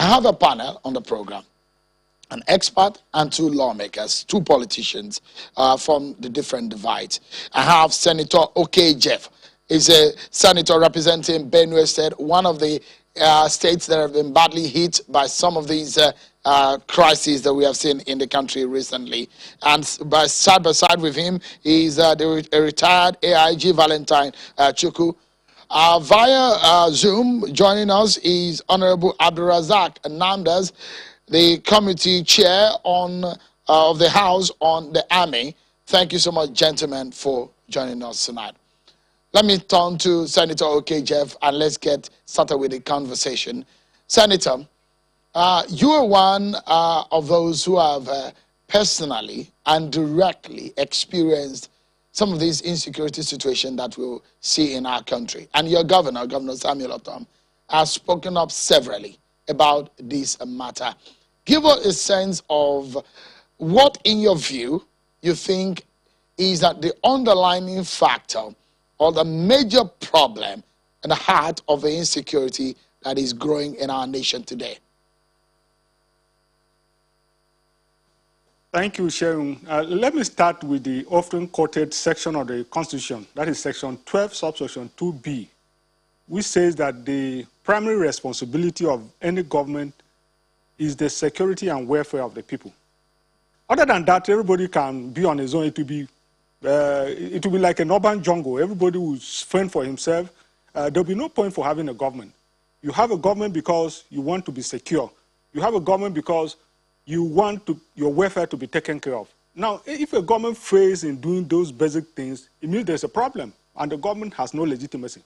I have a panel on the program, an expert and two lawmakers, two politicians from the different divides. I have Senator OK Jeff. He's a senator representing Benue State, one of the states that have been badly hit by some of these crises that we have seen in the country recently. And side by side with him is a retired AIG Valentine Chuku. Via Zoom, joining us is Honorable Abdurazak Namdas, the committee chair of the House on the Army. Thank you so much, gentlemen, for joining us tonight. Let me turn to Senator OK Jeff, and let's get started with the conversation. Senator, you are one of those who have personally and directly experienced some of these insecurity situations that we'll see in our country. And your governor, Governor Samuel Otom, has spoken up severally about this matter. Give us a sense of what, in your view, you think is that the underlying factor or the major problem at the heart of the insecurity that is growing in our nation today. Thank you, Sharon. Let me start with the often quoted section of the Constitution, that is section 12, subsection 2b, which says that the primary responsibility of any government is the security and welfare of the people. Other than that, everybody can be on his own. It will be like an urban jungle. Everybody will fend for himself. There'll be no point for having a government. You have a government because you want to be secure. You have a government because you want your welfare to be taken care of. Now, if a government fails in doing those basic things, it means there's a problem, and the government has no legitimacy.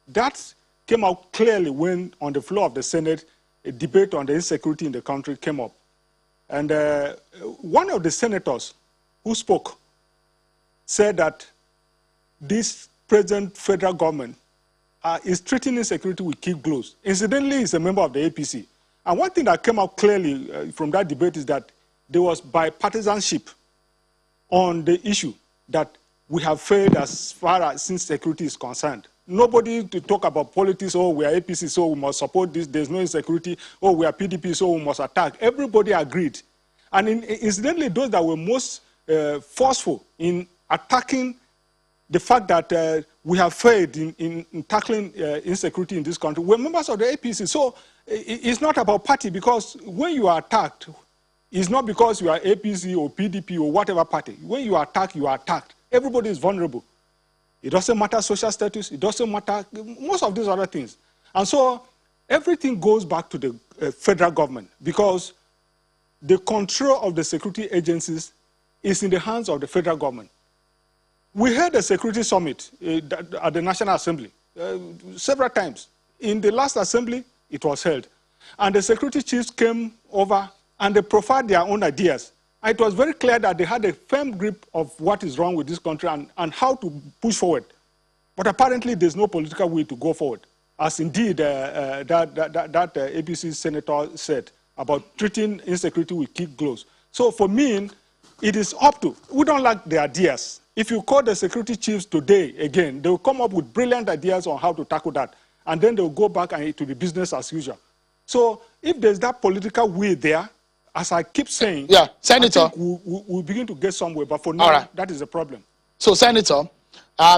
That came out clearly when, on the floor of the Senate, a debate on the insecurity in the country came up. And one of the senators who spoke said that this present federal government is treating insecurity with kid gloves. Incidentally, he's a member of the APC. And one thing that came out clearly from that debate is that there was bipartisanship on the issue that we have failed as far as insecurity is concerned. Nobody to talk about politics, oh, we are APC, so we must support this, there's no insecurity, oh, we are PDP, so we must attack. Everybody agreed. And incidentally, those that were most forceful in attacking the fact that we have failed in tackling insecurity in this country were members of the APC. So it's not about party, because when you are attacked, it's not because you are APC or PDP or whatever party. When you are attacked, you are attacked. Everybody is vulnerable. It doesn't matter social status. It doesn't matter most of these other things. And so everything goes back to the federal government, because the control of the security agencies is in the hands of the federal government. We had a security summit at the National Assembly several times. In the last assembly, it was held. And the security chiefs came over and they profiled their own ideas. And it was very clear that they had a firm grip of what is wrong with this country and how to push forward. But apparently, there's no political will to go forward, as indeed that APC senator said about treating insecurity with kid gloves. So for me, it is up to, we don't like the ideas. If you call the security chiefs today again, they will come up with brilliant ideas on how to tackle that. And then they'll go back and it will be business as usual. So if there's that political will there, as I keep saying, yeah, Senator, I think we'll begin to get somewhere. But for now, that is a problem. So, Senator,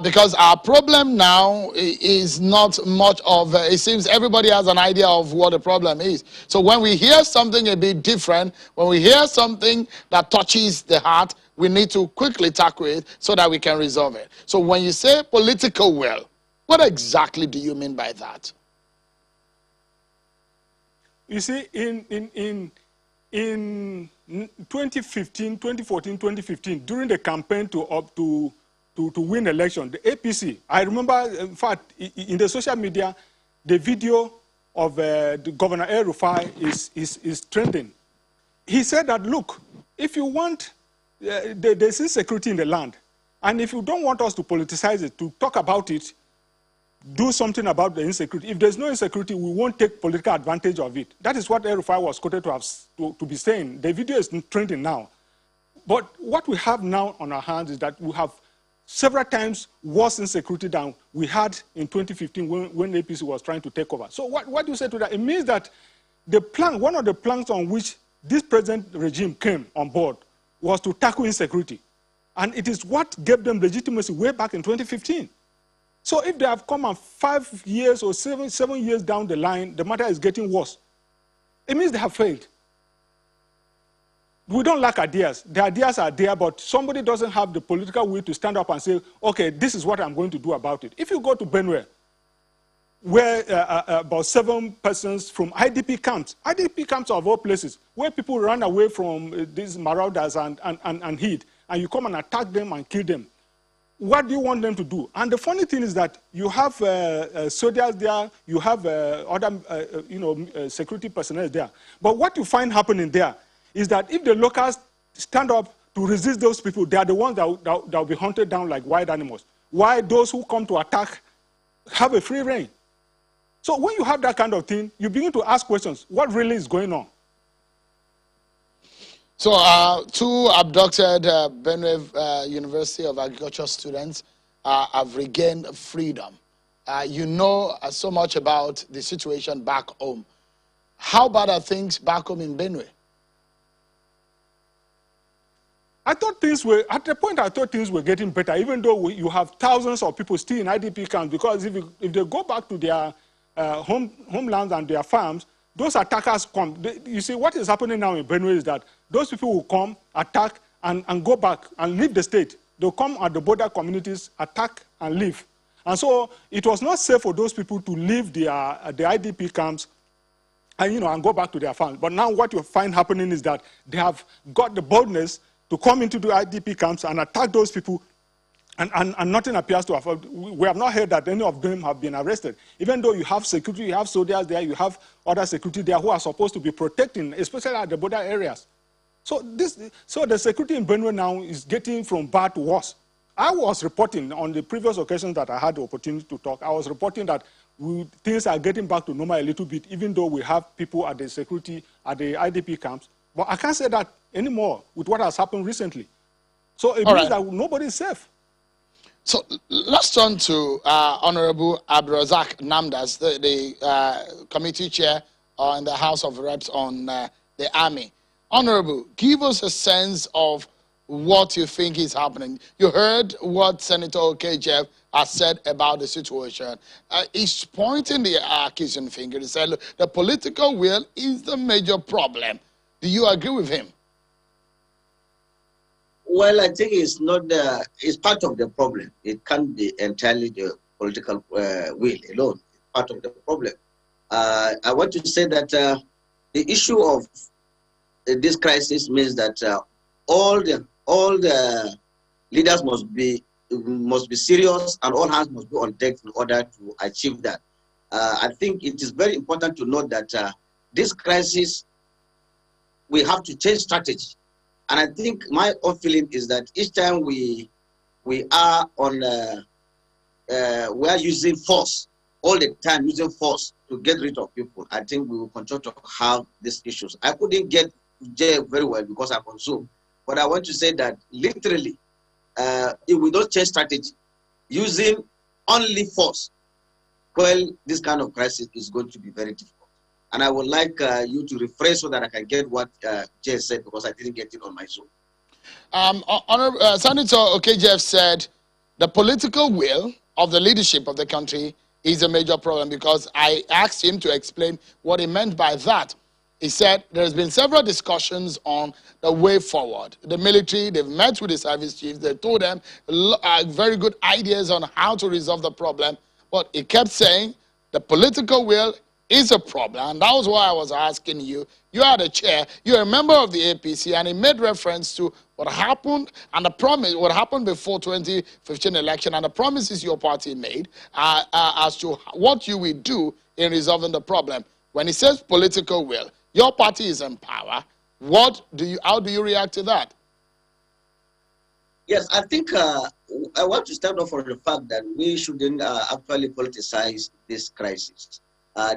because our problem now is not much of, it seems everybody has an idea of what the problem is. So when we hear something a bit different, when we hear something that touches the heart, we need to quickly tackle it so that we can resolve it. So when you say political will, what exactly do you mean by that? You see, in 2015, 2014, 2015, during the campaign to win election, the APC, I remember, in fact, in the social media, the video of the Governor El-Rufai is trending. He said that, look, if you want, there's insecurity in the land, and if you don't want us to politicize it, to talk about it, do something about the insecurity. If there's no insecurity, we won't take political advantage of it. That is what El-Rufai was quoted to be saying. The video is trending now. But what we have now on our hands is that we have several times worse insecurity than we had in 2015 when APC was trying to take over. So what do you say to that? It means that the plan, one of the plans on which this present regime came on board was to tackle insecurity. And it is what gave them legitimacy way back in 2015. So if they have come and 5 years or seven years down the line, the matter is getting worse, it means they have failed. We don't lack ideas. The ideas are there, but somebody doesn't have the political will to stand up and say, okay, this is what I'm going to do about it. If you go to Benue, where about 7 persons from IDP camps of all places, where people run away from these marauders and hid, and you come and attack them and kill them. What do you want them to do? And the funny thing is that you have soldiers there, you have other security personnel there. But what you find happening there is that if the locals stand up to resist those people, they are the ones that will be hunted down like wild animals. Why those who come to attack have a free reign? So when you have that kind of thing, you begin to ask questions. What really is going on? So 2 abducted Benue University of Agriculture students have regained freedom. You know so much about the situation back home. How bad are things back home in Benue? I thought things were, at the point I thought things were getting better, even though you have thousands of people still in IDP camps, because if they go back to their homelands and their farms, those attackers come. You see, what is happening now in Benue is that those people will come, attack, and go back and leave the state. They'll come at the border communities, attack, and leave. And so it was not safe for those people to leave the IDP camps and go back to their farms. But now what you find happening is that they have got the boldness to come into the IDP camps and attack those people, and nothing appears to have. We have not heard that any of them have been arrested. Even though you have security, you have soldiers there, you have other security there who are supposed to be protecting, especially at the border areas. So the security in Benue now is getting from bad to worse. I was reporting on the previous occasions that I had the opportunity to talk, I was reporting that things are getting back to normal a little bit, even though we have people at the security, at the IDP camps. But I can't say that anymore with what has happened recently. So it means that nobody is safe. So let's turn to Honorable Abdulrazak Namdas, the committee chair in the House of Reps on the Army. Honorable, give us a sense of what you think is happening. You heard what Senator Okejef has said about the situation. He's pointing the accusing finger to say, look, the political will is the major problem. Do you agree with him? Well, I think it's not it's part of the problem. It can't be entirely the political will alone. It's part of the problem. I want to say that the issue of this crisis means that all the leaders must be serious, and all hands must be on deck in order to achieve that. I think it is very important to note that this crisis, we have to change strategy. And I think my own feeling is that each time we are using force, all the time using force to get rid of people, I think we will continue to have these issues. I couldn't get Jay very well because I'm on Zoom, but I want to say that literally, if we don't change strategy, using only force, well, this kind of crisis is going to be very difficult. And I would like you to rephrase so that I can get what Jay said, because I didn't get it on my Zoom. Senator Okejef said the political will of the leadership of the country is a major problem, because I asked him to explain what he meant by that. He said there's been several discussions on the way forward. The military, they've met with the service chiefs, they told them very good ideas on how to resolve the problem, but he kept saying the political will is a problem, and that was why I was asking you. You are the chair, you're a member of the APC, and he made reference to what happened and the promise, what happened before 2015 election, and the promises your party made as to what you will do in resolving the problem. When he says political will, your party is in power. How do you react to that? Yes, I think I want to start off on the fact that we shouldn't actually politicize this crisis.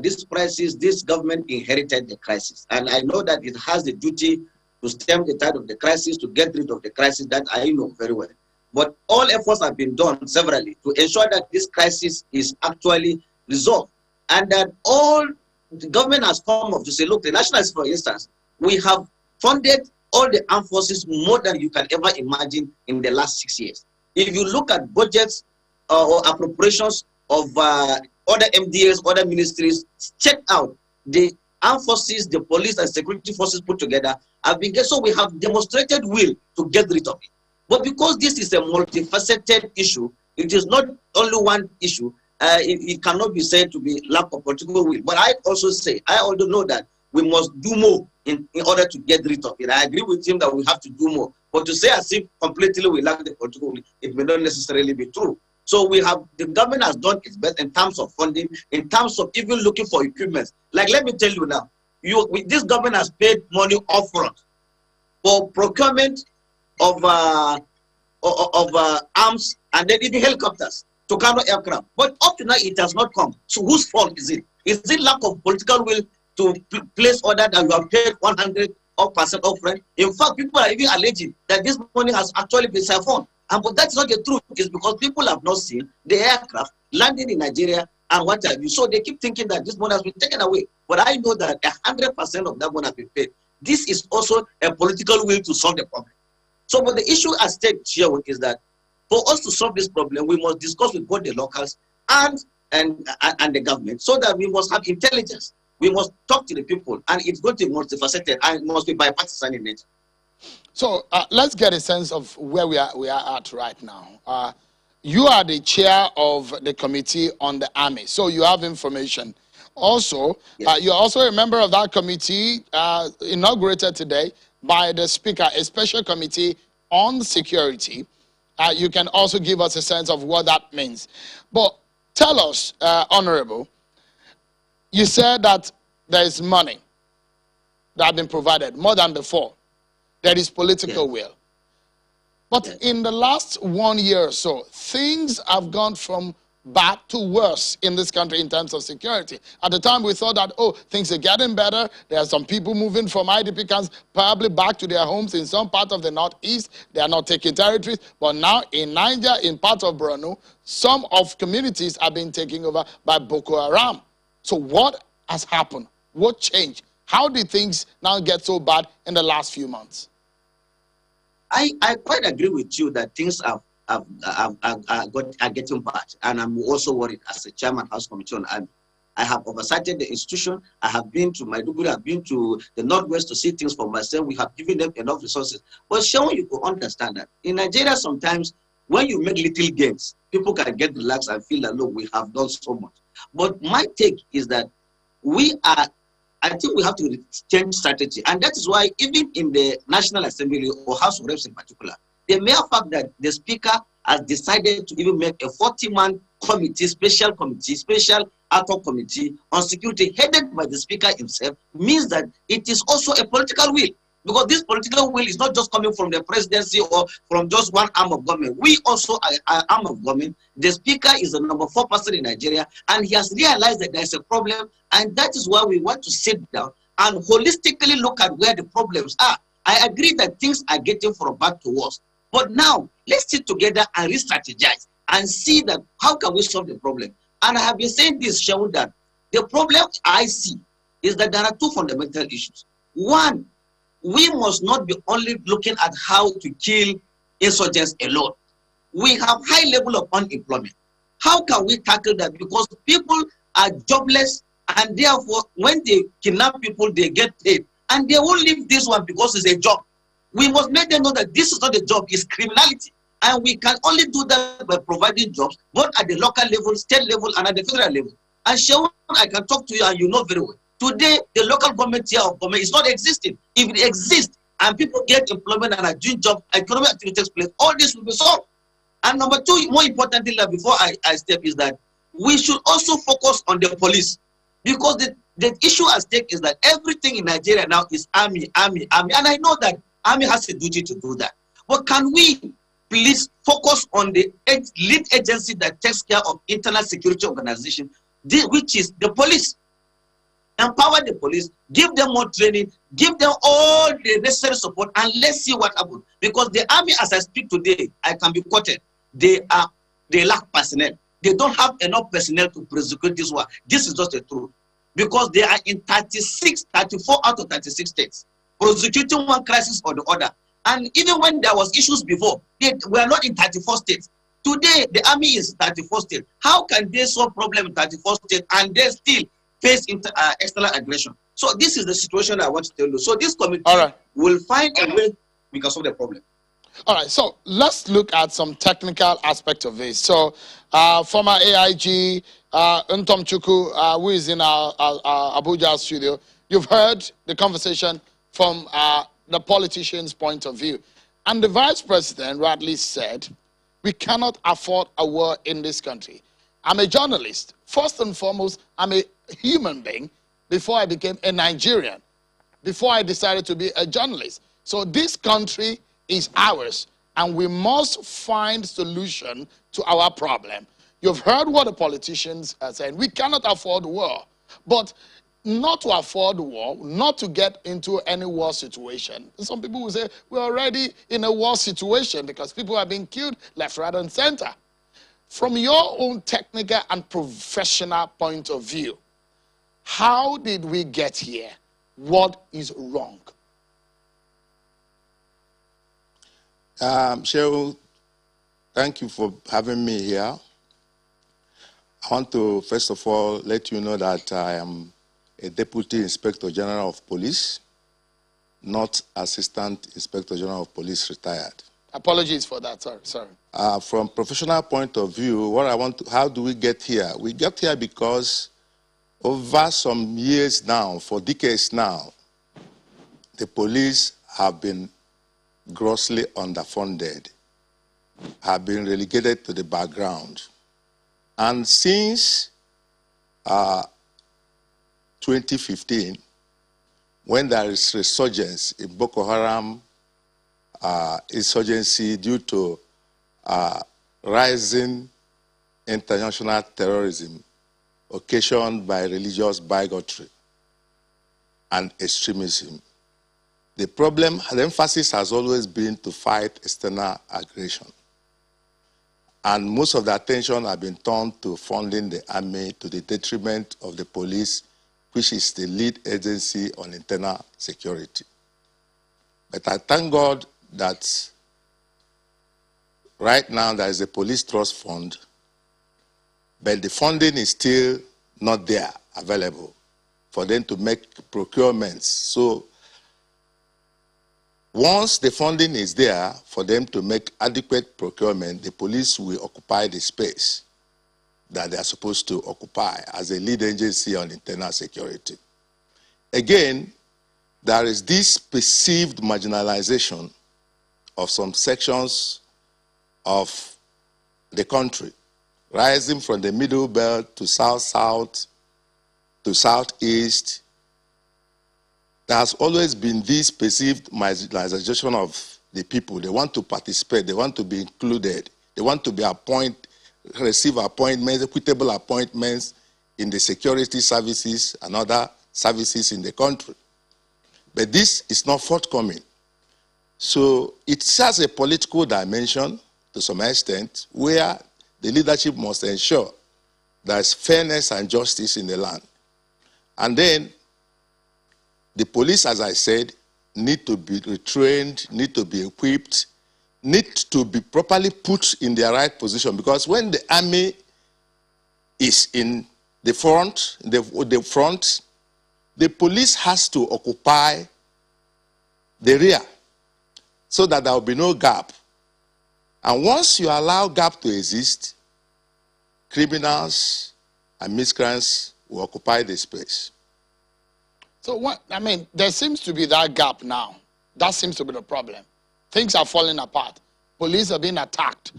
This government inherited the crisis. And I know that it has the duty to stem the tide of the crisis, to get rid of the crisis, that I know very well. But all efforts have been done severally to ensure that this crisis is actually resolved, and that all the government has come up to say, look, the National Assembly, for instance, we have funded all the armed forces more than you can ever imagine in the last 6 years. If you look at budgets or appropriations of other MDAs, other ministries, check out the armed forces, the police and security forces put together have been, so we have demonstrated will to get rid of it. But because this is a multifaceted issue, it is not only one issue, it cannot be said to be lack of political will. But I also know that we must do more in order to get rid of it. I agree with him that we have to do more. But to say as if completely we lack the political will, it may not necessarily be true. So the government has done its best in terms of funding, in terms of even looking for equipment. Like, let me tell you now, this government has paid money upfront for procurement of arms and then even helicopters to counter aircraft. But up to now, it has not come. So whose fault is it? Is it lack of political will to place order that you have paid 100% upfront? In fact, people are even alleging that this money has actually been siphoned. But that's not the truth. It's because people have not seen the aircraft landing in Nigeria and what have you. So they keep thinking that this money has been taken away. But I know that 100% of that money has been paid. This is also a political will to solve the problem. So, but the issue at stake here is that for us to solve this problem, we must discuss with both the locals and the government, so that we must have intelligence. We must talk to the people, and it's going to be multifaceted and it must be bipartisan in nature. So let's get a sense of where we are at right now. You are the chair of the committee on the army, so you have information. Also, yes. You're also a member of that committee inaugurated today by the Speaker, a special committee on security. You can also give us a sense of what that means. But tell us, Honorable, you said that there is money that has been provided, more than before. There is political will. But in the last 1 year or so, things have gone from bad to worse in this country in terms of security. At the time, we thought that, oh, things are getting better. There are some people moving from IDP camps probably back to their homes in some part of the northeast. They are not taking territories. But now in Niger, in part of Borno, some of communities are being taken over by Boko Haram. So what has happened? What changed? How did things now get so bad in the last few months? I quite agree with you that things are getting bad, and I'm also worried as a chairman House Committee on Army. I have oversighted the institution. I have been to Maiduguri, I've been to the Northwest to see things for myself. We have given them enough resources. But Sean, you could understand that in Nigeria, sometimes when you make little gains, people can get relaxed and feel that, look, we have done so much. But my take is that I think we have to change strategy. And that is why even in the National Assembly or House of Reps in particular, the mere fact that the Speaker has decided to even make a 40-man committee, special ad hoc committee on security headed by the Speaker himself means that it is also a political will. Because this political will is not just coming from the presidency or from just one arm of government. We also are an arm of government. The Speaker is the number 4 person in Nigeria, and he has realized that there's a problem, and that is why we want to sit down and holistically look at where the problems are. I agree that things are getting from bad to worse. But now, let's sit together and re-strategize and see that how can we solve the problem. And I have been saying this, Shaun, that the problem I see is that there are 2 fundamental issues. One, we must not be only looking at how to kill insurgents alone. We have high level of unemployment. How can we tackle that? Because people are jobless, and therefore, when they kidnap people, they get paid. And they won't leave this one because it's a job. We must make them know that this is not a job, it's criminality. And we can only do that by providing jobs, both at the local level, state level, and at the federal level. And Shaun, I can talk to you, and you know very well. Today, the local government tier of government is not existing. If it exists and people get employment and are doing jobs, economic activity takes place, all this will be solved. And number 2, more importantly, before I step, is that we should also focus on the police. Because the issue at stake is that everything in Nigeria now is army. And I know that army has a duty to do that. But can we please focus on the lead agency that takes care of internal security organization, which is the police? Empower the police, give them more training, give them all the necessary support, and let's see what happens. Because the army, as I speak today, I can be quoted, they lack personnel. They don't have enough personnel to prosecute this war. This is just the truth. because they are in 34 out of 36 states, prosecuting one crisis or the other. And even when there was issues before, we are not in 34 states. Today, the army is 34 states. How can they solve problem in 34 states and they still face external aggression? So this is the situation I want to tell you. So this committee will find a way we can solve the problem. All right, so let's look at some technical aspect of this. So, former AIG, Ntom Chukwu, who is in our Abuja studio, you've heard the conversation from the politician's point of view. And the vice president rightly said, we cannot afford a war in this country. I'm a journalist. First and foremost, I'm a human being before I became a Nigerian, before I decided to be a journalist. So this country is ours, and we must find solution to our problem. You've heard what the politicians are saying. We cannot afford war, but not to afford war, not to get into any war situation. Some people will say, we're already in a war situation because people are being killed left, right, and center. From your own technical and professional point of view, how did we get here? What is wrong? Sheryl, thank you for having me here. I want to, first of all, let you know that I am a Deputy Inspector General of Police, not Assistant Inspector General of Police retired. Apologies for that, sorry. From professional point of view, how do we get here? We get here because over some years now, for decades now, the police have been grossly underfunded, have been relegated to the background. And since 2015, when there is resurgence in Boko Haram insurgency due to rising international terrorism occasioned by religious bigotry and extremism, the emphasis has always been to fight external aggression. And most of the attention has been turned to funding the army to the detriment of the police, which is the lead agency on internal security. But I thank God that right now there is a police trust fund, but the funding is still not there available for them to make procurements. So once the funding is there for them to make adequate procurement, the police will occupy the space that they are supposed to occupy as a lead agency on internal security. Again, there is this perceived marginalization of some sections of the country, rising from the middle belt to south-south to southeast. There has always been this perceived marginalization of the people. They want to participate, they want to be included, they want to be receive appointments, equitable appointments in the security services and other services in the country. But this is not forthcoming. So it has a political dimension to some extent where the leadership must ensure there's fairness and justice in the land. And then the police, as I said, need to be retrained, need to be equipped, need to be properly put in their right position, because when the army is in the front, the police has to occupy the rear so that there will be no gap. And once you allow gap to exist, criminals and miscreants will occupy the space. So there seems to be that gap now. That seems to be the problem. Things are falling apart. Police are being attacked.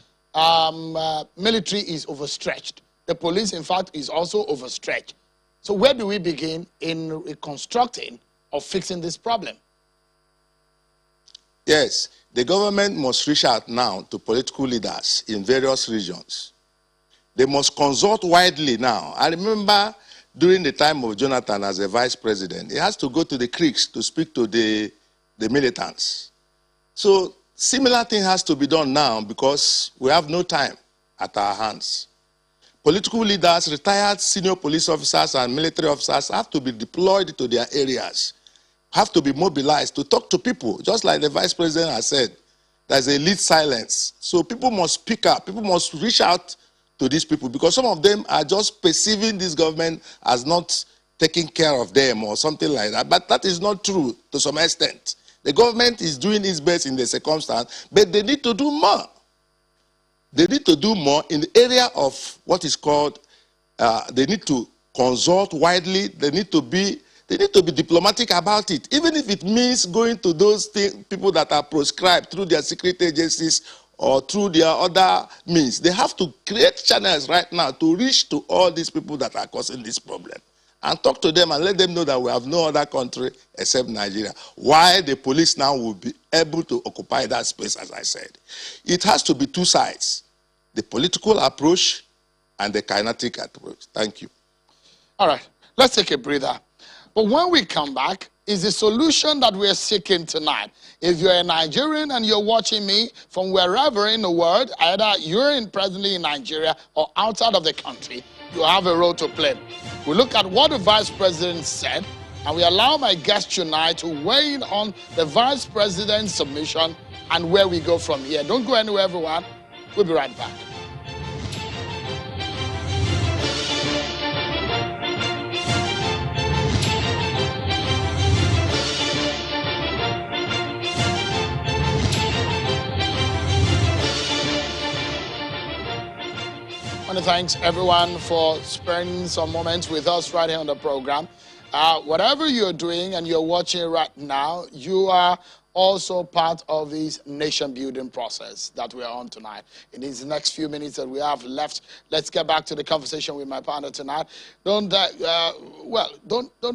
Military is overstretched. The police, in fact, is also overstretched. So where do we begin in reconstructing or fixing this problem? Yes, the government must reach out now to political leaders in various regions. They must consult widely now. I remember during the time of Jonathan as a vice president, he has to go to the creeks to speak to the militants. So similar thing has to be done now because we have no time at our hands. Political leaders, retired senior police officers and military officers have to be deployed to their areas, have to be mobilized to talk to people, just like the Vice President has said. There's a lead silence. So people must speak up. People must reach out to these people because some of them are just perceiving this government as not taking care of them or something like that. But that is not true to some extent. The government is doing its best in the circumstance, but they need to do more. They need to do more in the area of what is called, they need to consult widely, they need to be diplomatic about it, even if it means going to those people that are proscribed through their secret agencies or through their other means. They have to create channels right now to reach to all these people that are causing this problem and talk to them and let them know that we have no other country except Nigeria. Why the police now will be able to occupy that space, as I said. It has to be two sides, the political approach and the kinetic approach. Thank you. All right, let's take a breather. But when we come back, is the solution that we're seeking tonight. If you're a Nigerian and you're watching me from wherever in the world, either you're presently in Nigeria or outside of the country, you have a role to play. We look at what the Vice President said, and we allow my guest tonight to weigh in on the Vice President's submission and where we go from here. Don't go anywhere, everyone. We'll be right back. I want to thank everyone for spending some moments with us right here on the program. Whatever you're doing and you're watching right now, you are also part of this nation-building process that we're on tonight. In these next few minutes that we have left, let's get back to the conversation with my partner tonight. Don't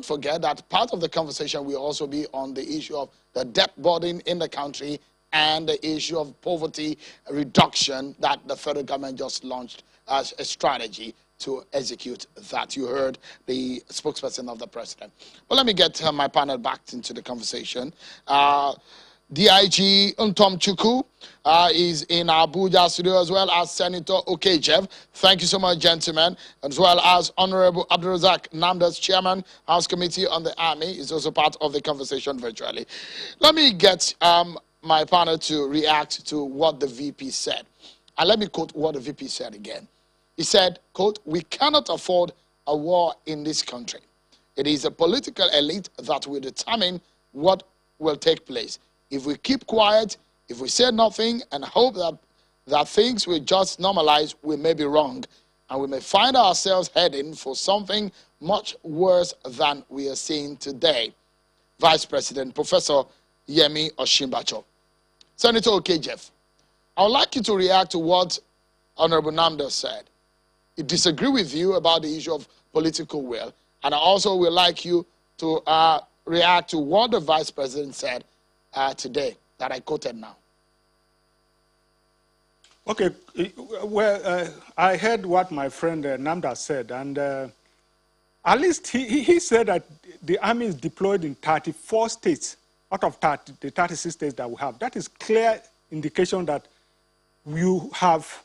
forget that part of the conversation will also be on the issue of the debt burden in the country and the issue of poverty reduction that the federal government just launched as a strategy to execute that. You heard the spokesperson of the president. But let me get my panel back into the conversation. DIG Untom Chukwu is in Abuja studio, as well as Senator Okejev. Thank you so much, gentlemen. As well as Honorable Abdulrazak Namdas, Chairman, House Committee on the Army, is also part of the conversation virtually. Let me get my panel to react to what the VP said. And let me quote what the VP said again. He said, quote, "We cannot afford a war in this country. It is a political elite that will determine what will take place. If we keep quiet, if we say nothing and hope that things will just normalize, we may be wrong. And we may find ourselves heading for something much worse than we are seeing today." Vice President, Professor Yemi Osinbajo. Senator Okejev, I would like you to react to what Honorable Namdas said. I disagree with you about the issue of political will, and I also would like you to react to what the Vice President said today that I quoted now. Okay, well, I heard what my friend Namdas said, and at least he said that the army is deployed in 34 states out of the 36 states that we have. That is clear indication that you have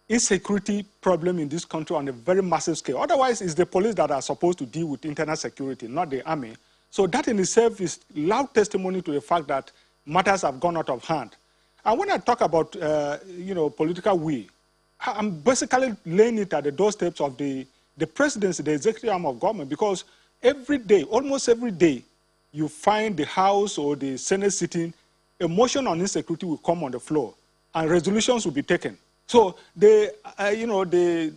insecurity problem in this country on a very massive scale. Otherwise, it's the police that are supposed to deal with internal security, not the army. So that in itself is loud testimony to the fact that matters have gone out of hand. And when I talk about, political will, I'm basically laying it at the doorsteps of the presidency, the executive arm of government, because every day, almost every day, you find the House or the Senate sitting, a motion on insecurity will come on the floor, and resolutions will be taken. So the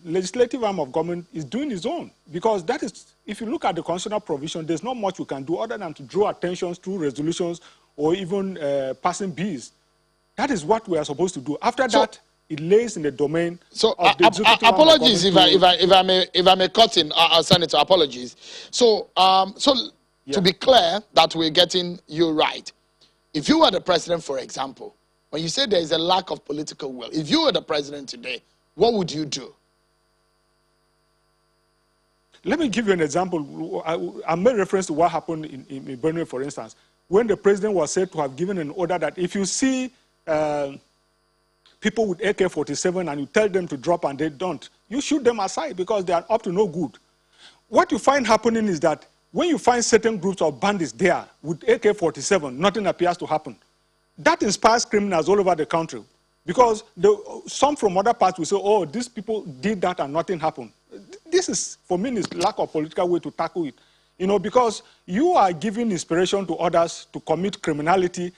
legislative arm of government is doing its own, because that is, if you look at the constitutional provision, there's not much we can do other than to draw attention through resolutions or even passing bills. That is what we are supposed to do. After that, it lays in the domain of the executive arm of apologies government. if I may cut in, Senator. Apologies. So to be clear that we're getting you right, if you were the president, for example, when you say there is a lack of political will, if you were the president today, what would you do? Let me give you an example. I made reference to what happened in Benue, for instance, when the president was said to have given an order that if you see people with AK-47 and you tell them to drop and they don't, you shoot them aside because they are up to no good. What you find happening is that when you find certain groups of bandits there with AK-47, nothing appears to happen. That inspires criminals all over the country because some from other parts will say, oh, these people did that and nothing happened. This is, for me, is lack of political way to tackle it. You know, because you are giving inspiration to others to commit criminality,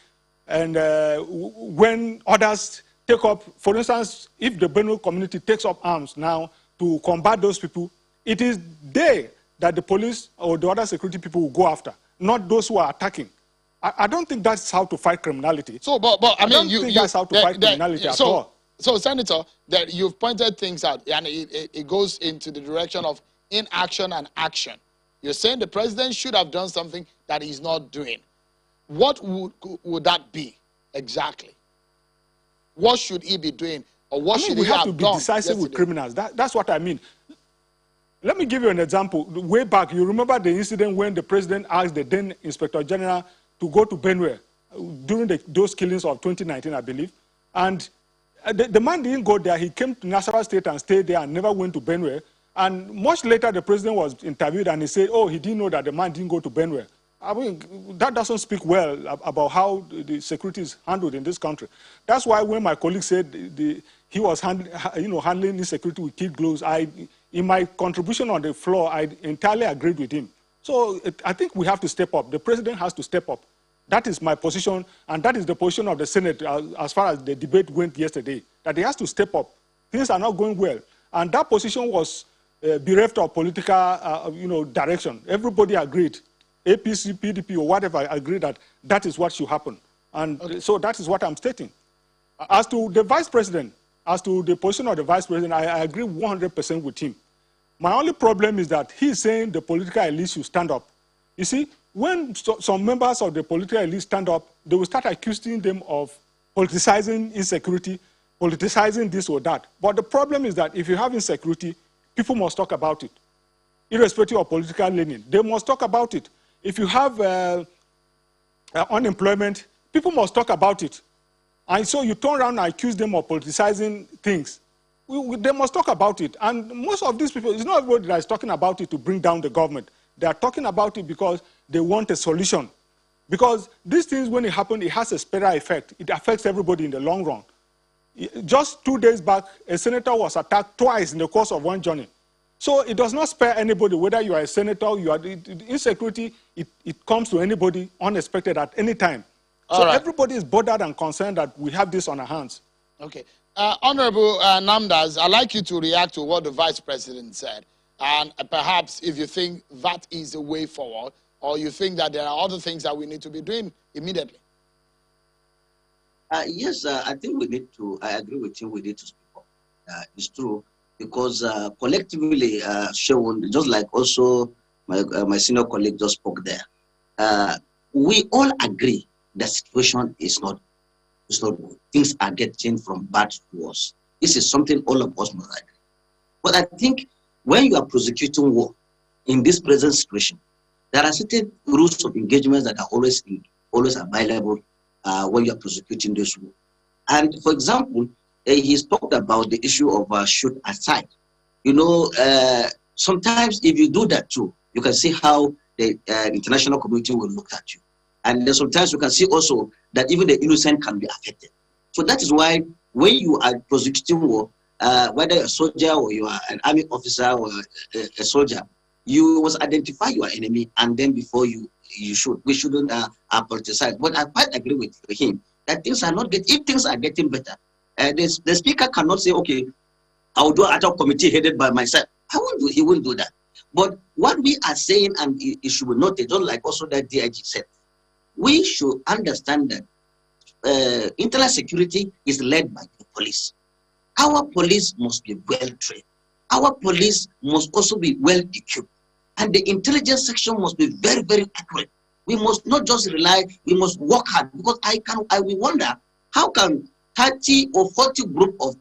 and when others take up, for instance, if the Benue community takes up arms now to combat those people, it is they that the police or the other security people will go after, not those who are attacking. I don't think that's how to fight criminality. So, but I mean, don't think that's how to fight criminality at all. So, Senator, that you've pointed things out, and it goes into the direction of inaction and action. You're saying the president should have done something that he's not doing. What would that be exactly? What should he be doing, or what should he have done? We have to be decisive with criminals. That's what I mean. Let me give you an example. Way back, you remember the incident when the president asked the then Inspector General to go to Benue during those killings of 2019, I believe. And the man didn't go there. He came to Nasarawa State and stayed there and never went to Benue. And much later, the president was interviewed and he said, oh, he didn't know that the man didn't go to Benue. I mean, that doesn't speak well about how the security is handled in this country. That's why when my colleague said he was handling insecurity with kid gloves, in my contribution on the floor, I entirely agreed with him. So I think we have to step up. The president has to step up. That is my position, and that is the position of the Senate as far as the debate went yesterday, that he has to step up. Things are not going well. And that position was bereft of political direction. Everybody agreed. APC, PDP, or whatever agreed that that is what should happen. And so that is what I'm stating. As to the vice president, as to the position of the vice president, I agree 100% with him. My only problem is that he's saying the political elite should stand up. You see, when some members of the political elite stand up, they will start accusing them of politicizing insecurity, politicizing this or that. But the problem is that if you have insecurity, people must talk about it, irrespective of political leaning. They must talk about it. If you have unemployment, people must talk about it. And so you turn around and accuse them of politicizing things. They must talk about it. And most of these people, it's not everybody that is talking about it to bring down the government. They are talking about it because they want a solution. Because these things, when it happens, it has a spiral effect. It affects everybody in the long run. Just 2 days back, a senator was attacked twice in the course of one journey. So it does not spare anybody, whether you are a senator, you are insecurity, it comes to anybody unexpected at any time. So everybody is bothered and concerned that we have this on our hands. Okay. Honorable Namdas, I'd like you to react to what the vice president said. And perhaps if you think that is the way forward, or you think that there are other things that we need to be doing immediately. Yes, I think we need to, I agree with you, we need to speak up. It's true, because collectively, Shewon, just like also my senior colleague just spoke there, we all agree the situation is not good. Things are getting from bad to worse. This is something all of us must agree. But I think when you are prosecuting war in this present situation, there are certain rules of engagement that are always available when you are prosecuting this war. And for example, he's talked about the issue of shoot aside. You know, sometimes if you do that too, you can see how the international community will look at you. And then sometimes you can see also that even the innocent can be affected. So that is why when you are prosecuting war, whether you're a soldier or you are an army officer or a soldier, you must identify your enemy, and then before you shoot. We shouldn't politicize. But I quite agree with him that things are not getting, if things are getting better, the speaker cannot say, okay, I will do an ad hoc committee headed by myself. He won't do that. But what we are saying, and it should be noted, just like also that DIG said, we should understand that internal security is led by the police. Our police must be well trained. Our police must also be well equipped. And the intelligence section must be very, very accurate. We must not just rely, we must work hard, because I will wonder, how can 30 or 40 group of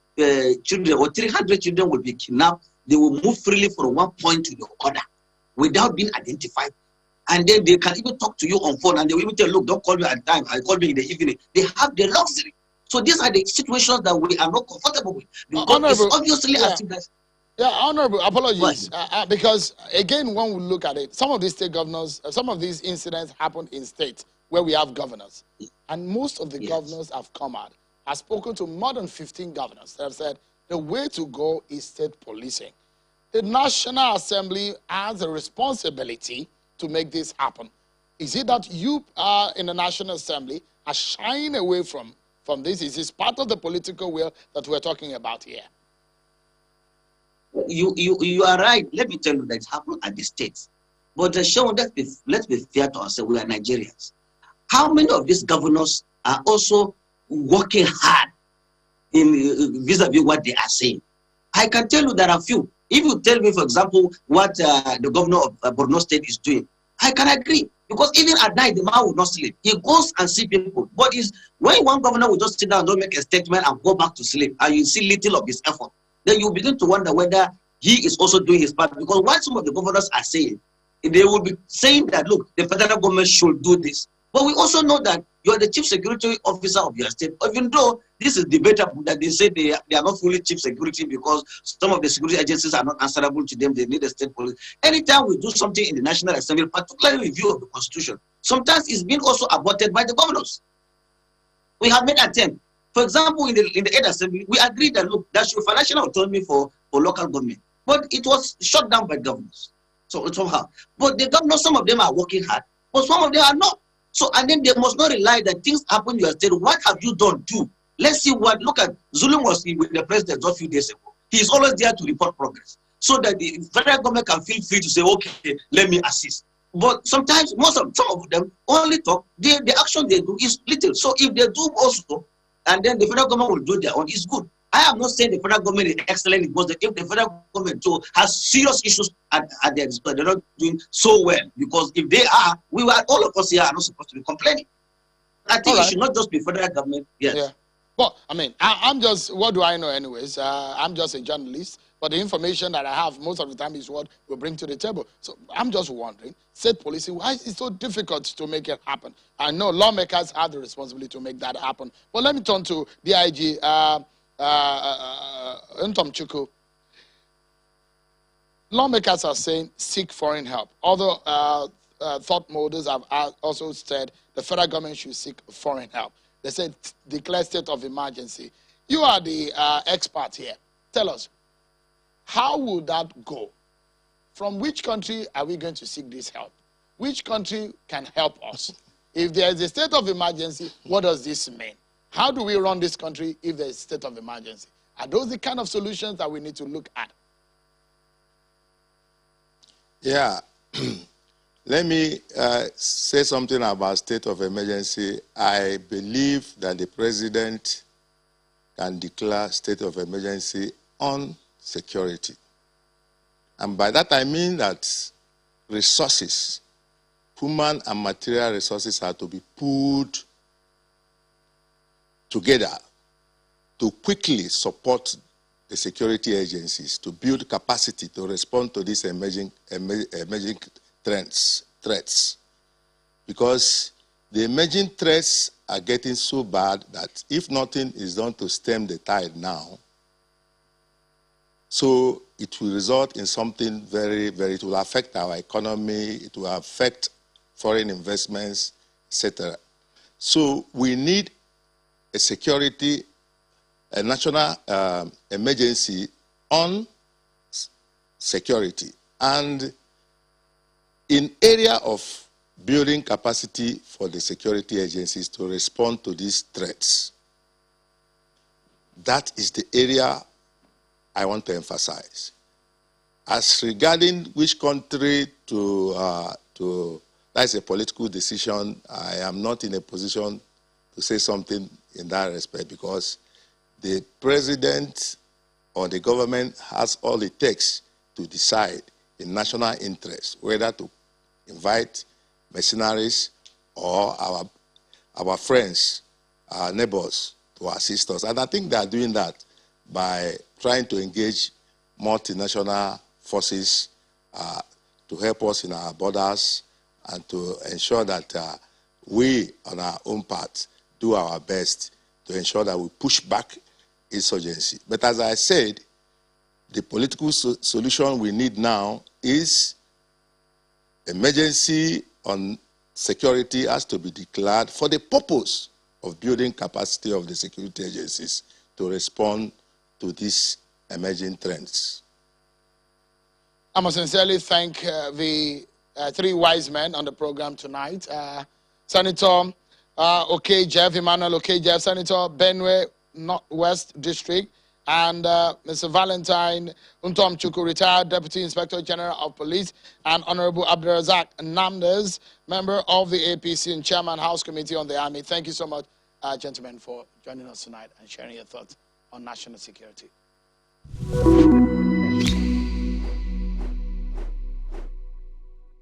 children or 300 children will be kidnapped? They will move freely from one point to the other without being identified. And then they can even talk to you on phone, and they will even tell, look, don't call me at time, I call me in the evening. They have the luxury. So these are the situations that we are not comfortable with. Because it's obviously as if that's... Yeah, Honorable, Why? apologies. Because, again, when we look at it, some of these state governors, some of these incidents happen in states where we have governors. And most of the Yes. governors have come out. I've spoken to more than 15 governors that have said the way to go is state policing. The National Assembly has a responsibility to make this happen. Is it that you are in the National Assembly are shying away from this? Is this part of the political will that we're talking about here? You are right. Let me tell you that it happened at the states. But Sean, let's be fair to ourselves. We are Nigerians. How many of these governors are also working hard in vis-a-vis what they are saying? I can tell you there are few. If you tell me, for example, what the governor of Borno State is doing, I can agree. Because even at night, the man will not sleep. He goes and see people. But when one governor will just sit down and don't make a statement and go back to sleep, and you see little of his effort, then you begin to wonder whether he is also doing his part. Because what some of the governors are saying, they will be saying that, look, the federal government should do this. But we also know that you are the chief security officer of your state, even though this is debatable that they say they are not fully chief security because some of the security agencies are not answerable to them. They need a state police. Anytime we do something in the National Assembly, particularly review of the Constitution, sometimes it's been also aborted by the governors. We have made attempt. For example, in the Aid Assembly, we agreed that, look, there should be financial autonomy for local government. But it was shut down by governors. So somehow. But the governors, some of them are working hard, but some of them are not. So, and then they must not rely that things happen in your state. What have you done too? Let's see what, look at, Zulum was with the president just a few days ago. He is always there to report progress so that the federal government can feel free to say, okay, let me assist. But sometimes, some of them only talk, the action they do is little. So if they do also, and then the federal government will do their own, it's good. I am not saying the federal government is excellent, because if the federal government too has serious issues at their disposal, they're not doing so well. Because if they are, all of us here are not supposed to be complaining. I think it should not just be federal government. Yes. Yeah. Well, I mean, I'm just, what do I know anyways? I'm just a journalist, but the information that I have most of the time is what we bring to the table. So I'm just wondering, state policy, why is it so difficult to make it happen? I know lawmakers have the responsibility to make that happen. But let me turn to DIG, Ntom Chuku. Lawmakers are saying seek foreign help. Other thought molders have also said the federal government should seek foreign help. They said declare state of emergency. You are the expert here. Tell us, how will that go? From which country are we going to seek this help? Which country can help us? If there is a state of emergency, what does this mean? How do we run this country if there is a state of emergency? Are those the kind of solutions that we need to look at? Yeah. Let me say something about state of emergency. I believe that the president can declare state of emergency on security. And by that I mean that resources, human and material resources, are to be put together to quickly support the security agencies to build capacity to respond to these emerging threats. Because the emerging threats are getting so bad that if nothing is done to stem the tide now, so it will result in something it will affect our economy, it will affect foreign investments, etc. So we need a national emergency on security. And in area of building capacity for the security agencies to respond to these threats, that is the area I want to emphasize. As regarding which country that's a political decision. I am not in a position to say something in that respect, because the president or the government has all it takes to decide in national interest whether to invite mercenaries or our friends, our neighbors, to assist us. And I think they are doing that by trying to engage multinational forces to help us in our borders and to ensure that we, on our own part, do our best to ensure that we push back insurgency. But as I said, the political solution we need now is emergency on security has to be declared for the purpose of building capacity of the security agencies to respond to these emerging trends. I must sincerely thank the three wise men on the program tonight. Senator Jeff, Emmanuel Jeff, Senator Benue Northwest District, and Mr. Valentine Untomchuku, retired Deputy Inspector General of Police, and Honorable Abdurazak Namdes, member of the APC and Chairman House Committee on the Army. Thank you so much, gentlemen, for joining us tonight and sharing your thoughts on national security.